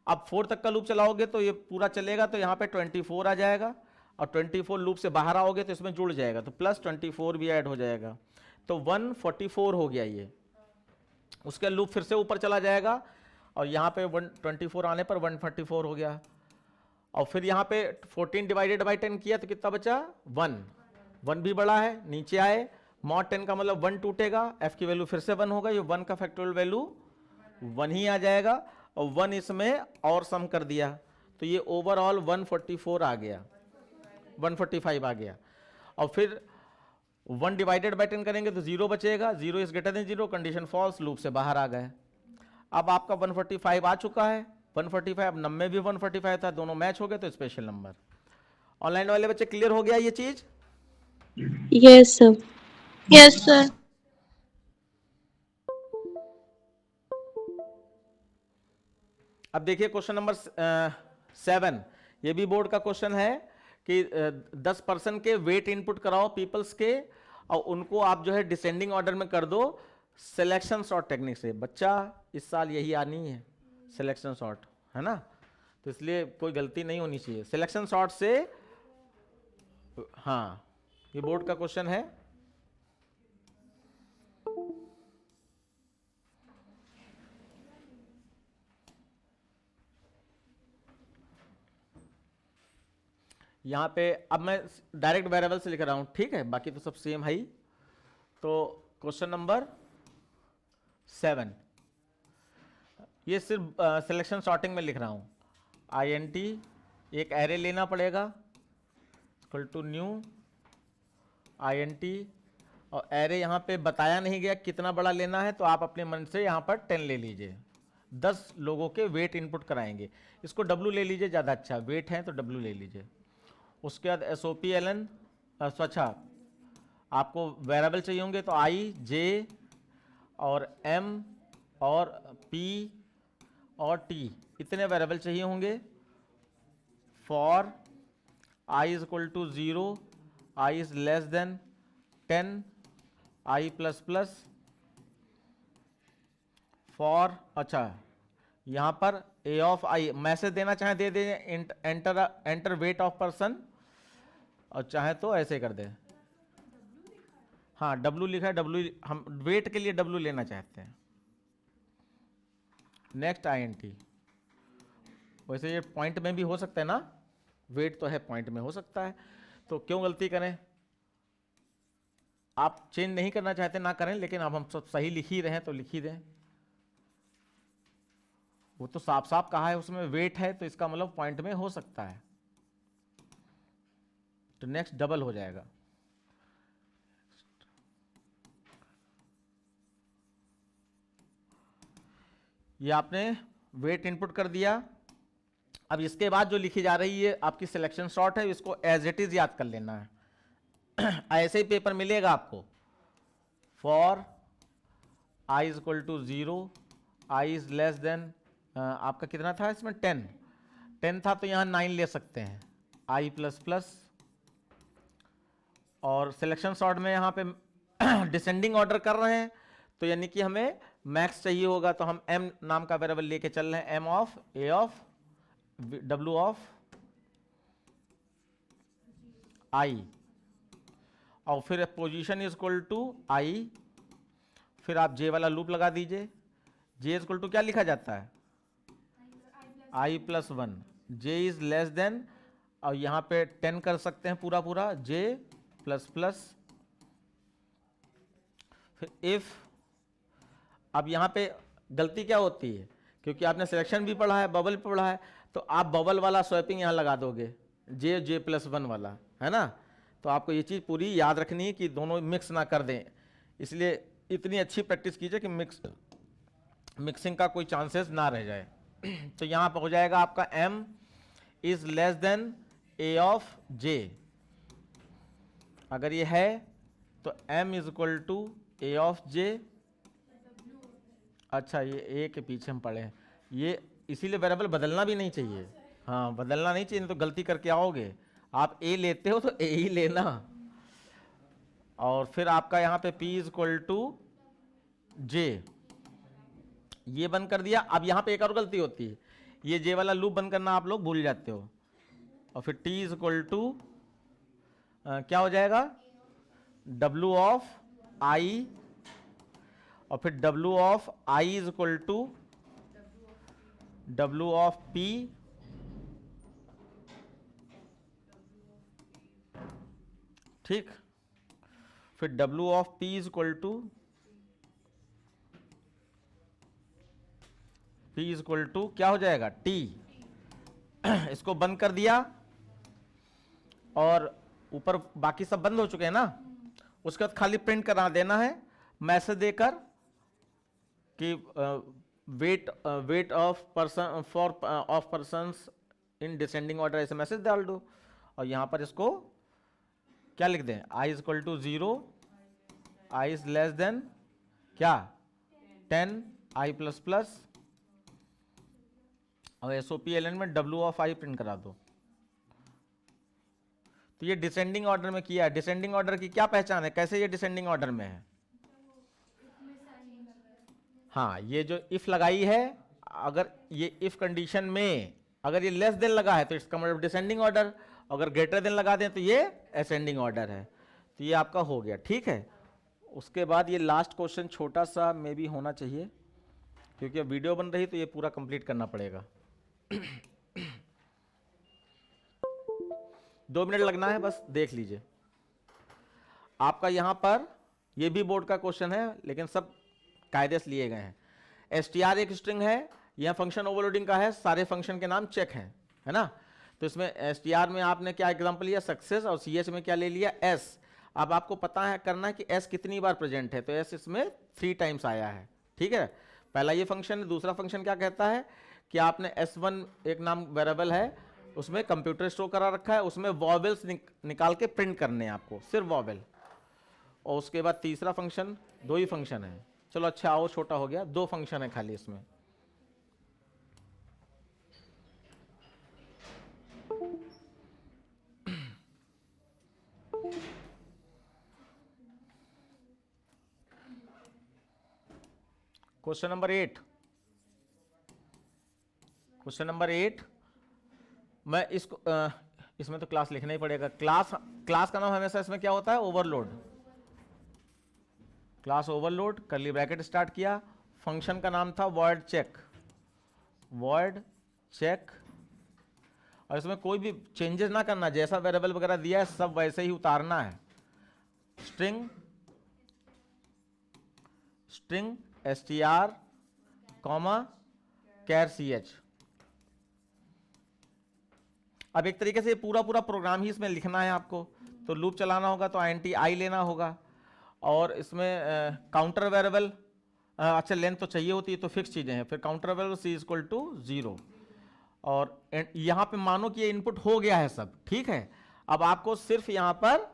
अब 4 तक का लूप चलाओगे तो ये पूरा चलेगा, तो यहाँ पे 24 आ जाएगा, और 24 लूप से बाहर आओगे तो इसमें जुड़ जाएगा, तो प्लस 24 भी ऐड हो जाएगा, तो 144 हो गया ये। उसके लूप फिर से ऊपर चला जाएगा, और यहाँ पे 124 आने पर 144 हो गया। और फिर यहाँ पे 14 डिवाइडेड बाई 10 किया तो कितना बचा 1 भी बड़ा है, नीचे आए मॉड 10 का मतलब 1 टूटेगा, f की वैल्यू फिर से 1 होगा, ये 1 का फैक्टोरियल वैल्यू 1 ही आ जाएगा, और 1 इसमें और सम कर दिया तो ये ओवरऑल 144 आ गया, 145 आ गया। और फिर 1 डिवाइडेड बाई 10 करेंगे तो 0 बचेगा, 0 is greater than 0, condition false, loop से बाहर आ गए। अब आपका 145 आ चुका है, 145, अब नंबर भी 145 था, दोनों मैच हो गए तो स्पेशल नंबर। ऑनलाइन वाले बच्चे क्लियर हो गया ये चीज? Yes sir. Yes sir. अब देखिए क्वेश्चन नंबर 7, ये भी बोर्ड का क्वेश्चन है कि 10 के वेट इनपुट कराओ पीपल्स के, और उनको आप जो है डिसेंडिंग ऑर्डर में कर दो सिलेक्शन सॉर्ट टेक्निक से। बच्चा इस साल यही आनी है सिलेक्शन सॉर्ट, है ना, तो इसलिए कोई गलती नहीं होनी चाहिए सिलेक्शन सॉर्ट से। हाँ ये बोर्ड का क्वेश्चन है। यहाँ पे अब मैं डायरेक्ट वेरिएबल से लिख रहा हूँ, ठीक है, बाकी तो सब सेम है ही। तो क्वेश्चन नंबर 7, ये सिर्फ सिलेक्शन सॉर्टिंग में लिख रहा हूँ। INT एक एरे लेना पड़ेगा इक्वल टू न्यू INT, और एरे यहाँ पे बताया नहीं गया कितना बड़ा लेना है, तो आप अपने मन से यहाँ पर 10 ले लीजिए। 10 लोगों के वेट इनपुट कराएंगे, इसको W ले लीजिए, ज़्यादा अच्छा, वेट है तो W ले लीजिए। उसके बाद SOPLN स्वच्छा, आपको वेरिएबल चाहिए होंगे तो I J और M और P और T इतने वेरिएबल चाहिए होंगे। For I is equal to 0, I is less than 10, I plus plus. For अच्छा यहाँ पर A ऑफ I मैसेज देना चाहे दे दे, एंटर वेट ऑफ पर्सन, और चाहे तो ऐसे कर दे। हाँ W लिखा है, W हम वेट के लिए W लेना चाहते हैं। नेक्स्ट INT, वैसे ये पॉइंट में भी हो सकता है ना, वेट तो है पॉइंट में हो सकता है, तो क्यों गलती करें। आप चेंज नहीं करना चाहते ना करें, लेकिन अब हम सब सही लिख ही रहे हैं तो लिख ही दें। वो तो साफ साफ कहा है उसमें वेट है, तो इसका मतलब पॉइंट में हो सकता है, तो नेक्स्ट डबल हो जाएगा। ये आपने वेट इनपुट कर दिया। अब इसके बाद जो लिखी जा रही है आपकी सिलेक्शन शॉर्ट है, इसको एज इट इज याद कर लेना है। ऐसे ही पेपर मिलेगा आपको। For I is equal to 0, I is less than, आपका कितना था इसमें 10 था, तो यहां 9 ले सकते हैं, आई प्लस प्लस। और सिलेक्शन सॉर्ट में यहां पे डिसेंडिंग ऑर्डर कर रहे हैं, तो यानी कि हमें मैक्स चाहिए होगा, तो हम m नाम का वेरिएबल लेके चल रहे हैं, m of a of w of i, और फिर position is equal to i, फिर आप j वाला लूप लगा दीजिए। j इज इक्वल टू क्या लिखा जाता है, i plus 1, j is less than, और यहां पे 10 कर सकते हैं पूरा पूरा, j प्लस प्लस, फिर इफ। अब यहां पे गलती क्या होती है, क्योंकि आपने सिलेक्शन भी पढ़ा है, बबल भी पढ़ा है, तो आप बबल वाला स्वैपिंग यहां लगा दोगे, जे प्लस 1 वाला, है ना। तो आपको ये चीज़ पूरी याद रखनी है कि दोनों मिक्स ना कर दें, इसलिए इतनी अच्छी प्रैक्टिस कीजिए कि मिक्सिंग का कोई चांसेस ना रह जाए। तो यहां पर हो जाएगा आपका m is less than a of j, अगर ये है तो m is equal to a of j। अच्छा, ये a के पीछे हम पढ़े हैं, ये इसीलिए वेरिएबल बदलना भी नहीं चाहिए। हाँ, बदलना नहीं चाहिए, नहीं तो गलती करके आओगे। आप a लेते हो तो a ही लेना। और फिर आपका यहाँ पे p is equal to j, ये बंद कर दिया। अब यहाँ पे एक और गलती होती है, ये j वाला लूप बंद करना आप लोग भूल जाते हो। और फिर t इज इक्वल टू क्या हो जाएगा, w ऑफ i, और फिर w of i is equal to w of p, ठीक। फिर w of p is equal to क्या हो जाएगा, t। इसको बंद कर दिया, और ऊपर बाकी सब बंद हो चुके हैं ना। उसके बाद खाली प्रिंट करा देना है मैसेज देकर कि wait of person for of persons in descending order, ऐसे मैसेज डाल दो। और यहां पर इसको क्या लिख दें, i is equal to 0, i is less than क्या 10, i प्लस प्लस, और एसओपी एलन में w ऑफ i प्रिंट करा दो। तो ये डिसेंडिंग ऑर्डर में किया है। डिसेंडिंग ऑर्डर की क्या पहचान है, कैसे ये डिसेंडिंग ऑर्डर में है। हाँ, ये जो इफ लगाई है, अगर ये इफ कंडीशन में अगर ये लेस देन लगा है तो इसका मतलब डिसेंडिंग ऑर्डर, अगर ग्रेटर देन लगा दें तो ये असेंडिंग ऑर्डर है। तो ये आपका हो गया, ठीक है। उसके बाद ये लास्ट क्वेश्चन छोटा सा मे भी होना चाहिए, क्योंकि अब वीडियो बन रही तो ये पूरा कंप्लीट करना पड़ेगा। 2 मिनट लगना है, बस देख लीजिए। आपका यहां पर ये भी बोर्ड का क्वेश्चन है, लेकिन सब कायदे से लिए गए हैं। str एक स्ट्रिंग है, यह फंक्शन ओवरलोडिंग का है, सारे फंक्शन के नाम चेक हैं, है ना। तो इसमें str में आपने क्या एग्जांपल लिया, सक्सेस, और ch में क्या ले लिया, s। अब आपको पता है करना है कि s कितनी बार प्रेजेंट है, तो s इसमें 3 टाइम्स आया है, ठीक है। पहला ये फंक्शन है। दूसरा फंक्शन क्या कहता है कि आपने s1 एक नाम वेरिएबल है, उसमें कंप्यूटर स्टोर करा रखा है, उसमें वॉवेल्स निकाल के प्रिंट करने हैं आपको, सिर्फ वॉवेल। और उसके बाद तीसरा फंक्शन, 2 ही फंक्शन है। चलो अच्छा, और छोटा हो गया, 2 फंक्शन है खाली इसमें। क्वेश्चन नंबर 8, क्वेश्चन नंबर 8, मैं इसको इसमें तो क्लास लिखना ही पड़ेगा। क्लास का नाम हमेशा इसमें क्या होता है, overload. Class overload, curly bracket start किया, फंक्शन का नाम था वर्ड चेक, और इसमें कोई भी चेंजेस ना करना, जैसा वेरिएबल वगैरह दिया है सब वैसे ही उतारना है। स्ट्रिंग str, कॉमा कैर सी एच। अब एक तरीके से ये पूरा पूरा प्रोग्राम ही इसमें लिखना है आपको, तो लूप चलाना होगा तो INT आई लेना होगा, और इसमें काउंटर वेरिएबल, अच्छा लेंथ तो चाहिए होती है तो फिक्स चीज़ें हैं, फिर counter variable c is equal to 0, और यहाँ पे मानो कि ये इनपुट हो गया है सब, ठीक है। अब आपको सिर्फ यहाँ पर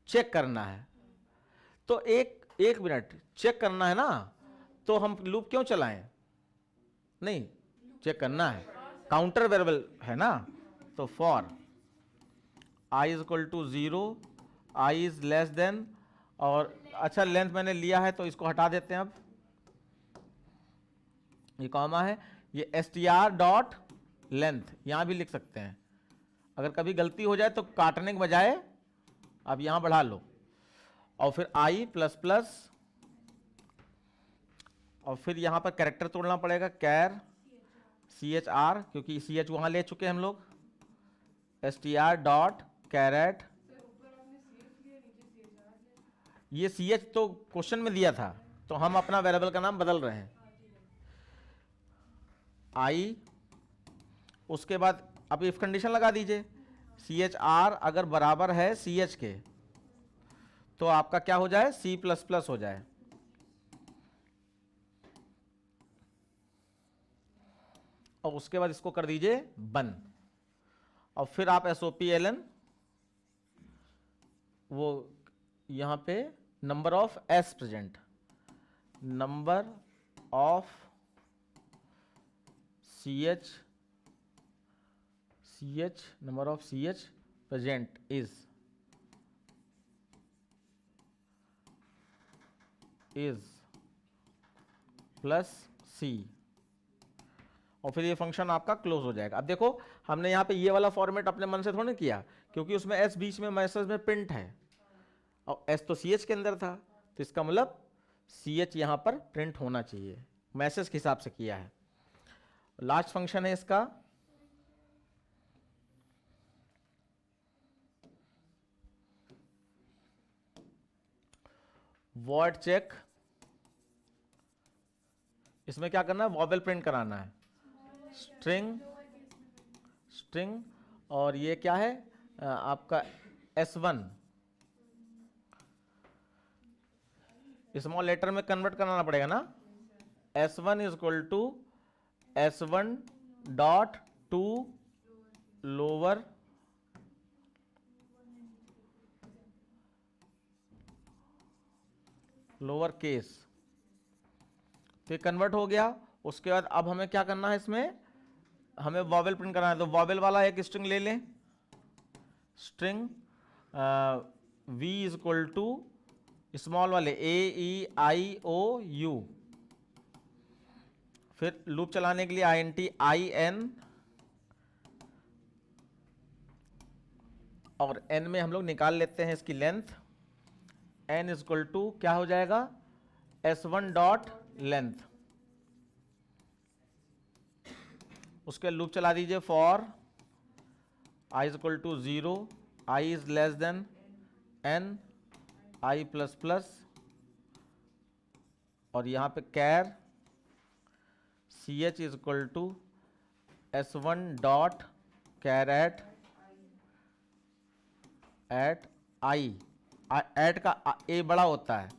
चेक करना है, तो एक मिनट चेक करना है ना, तो हम लूप क्यों चलाएं? नहीं, चेक करना है, काउंटर वेरिएबल है ना, तो for i is equal to 0, i is less than, और अच्छा लेंथ मैंने लिया है तो इसको हटा देते हैं। अब ये कॉमा है, ये str डॉट लेंथ यहां भी लिख सकते हैं, अगर कभी गलती हो जाए तो काटने के बजाय अब यहां बढ़ा लो, और फिर i प्लस प्लस, और फिर यहां पर कैरेक्टर तोड़ना पड़ेगा, कैर CHR, क्योंकि CH वहां ले चुके हैं हम लोग, str डॉट कैरेट, ये CH तो क्वेश्चन में दिया था, तो हम अपना वेरिएबल का नाम बदल रहे हैं, i, उसके बाद अब इफ कंडीशन लगा दीजिए, CHR अगर बराबर है CH के, तो आपका क्या हो जाए, C प्लस प्लस हो जाए, और उसके बाद इसको कर दीजिए बन, और फिर आप SOPLN, वो यहां पे number of S present, number of CH number of CH present is plus C, और फिर ये फंक्शन आपका क्लोज हो जाएगा। अब देखो हमने यहाँ पे ये वाला फॉर्मेट अपने मन से थोड़ा किया, क्योंकि उसमें S बीच में मैसेज में प्रिंट है, और S तो CH के अंदर था, तो इसका मतलब CH यहाँ पर प्रिंट होना चाहिए, मैसेज के हिसाब से किया है। लास्ट फंक्शन है इसका वर्ड चेक, इसमें क्या करना है, वॉवेल प्रिंट कराना है, स्ट्रिंग, और ये क्या है आपका S1, स्मॉल लेटर में कन्वर्ट कराना पड़ेगा ना, S1 is equal to S1 dot to lower case, तो कन्वर्ट हो गया। उसके बाद अब हमें क्या करना है, इसमें हमें वॉवेल प्रिंट करना है, तो वॉवेल वाला एक स्ट्रिंग ले लें, string V is equal to small वाले AEIOU, फिर लूप चलाने के लिए INT IN, और n में हम लोग निकाल लेते हैं इसकी length, n is equal to क्या हो जाएगा, S1 डॉट लेंथ, उसके लूप चला दीजिए, for i is equal to 0, i is less than n, i plus plus, और यहां पे char CH is equal to S1 dot caret at i, at का a बड़ा होता है,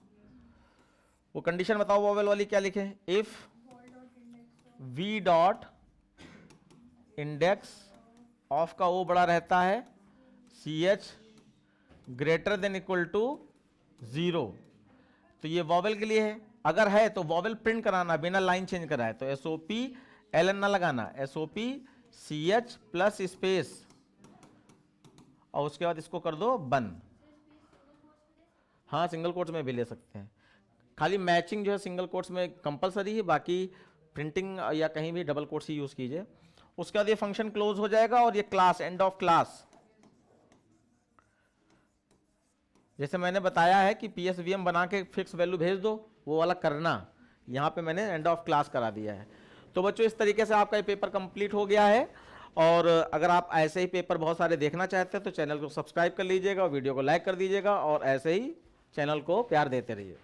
वो कंडीशन बताओ वॉवेल वाली क्या लिखे, if v dot index of का o बड़ा रहता है, CH greater than equal to 0, तो ये वॉवेल के लिए है, अगर है तो वॉवेल प्रिंट कराना बिना लाइन चेंज कराए, तो SOPLN ना लगाना, SOPCH प्लस स्पेस, और उसके बाद इसको कर दो बन। हाँ सिंगल कोट्स में भी ले सकते हैं, खाली मैचिंग जो है सिंगल कोट्स में कंपलसरी है, बाकी प्रिंटिंग या कहीं भी डबल कोट्स ही यूज कीजिए। उसके बाद ये फंक्शन क्लोज हो जाएगा, और ये क्लास एंड ऑफ क्लास, जैसे मैंने बताया है कि PSVM बना के फिक्स वैल्यू भेज दो, वो वाला करना, यहाँ पे मैंने एंड ऑफ क्लास करा दिया है। तो बच्चों इस तरीके से आपका ये पेपर कंप्लीट हो गया है, और अगर आप ऐसे ही पेपर बहुत सारे देखना चाहते हैं तो चैनल को सब्सक्राइब कर लीजिएगा, वीडियो को लाइक कर दीजिएगा, और ऐसे ही चैनल को प्यार देते रहिए।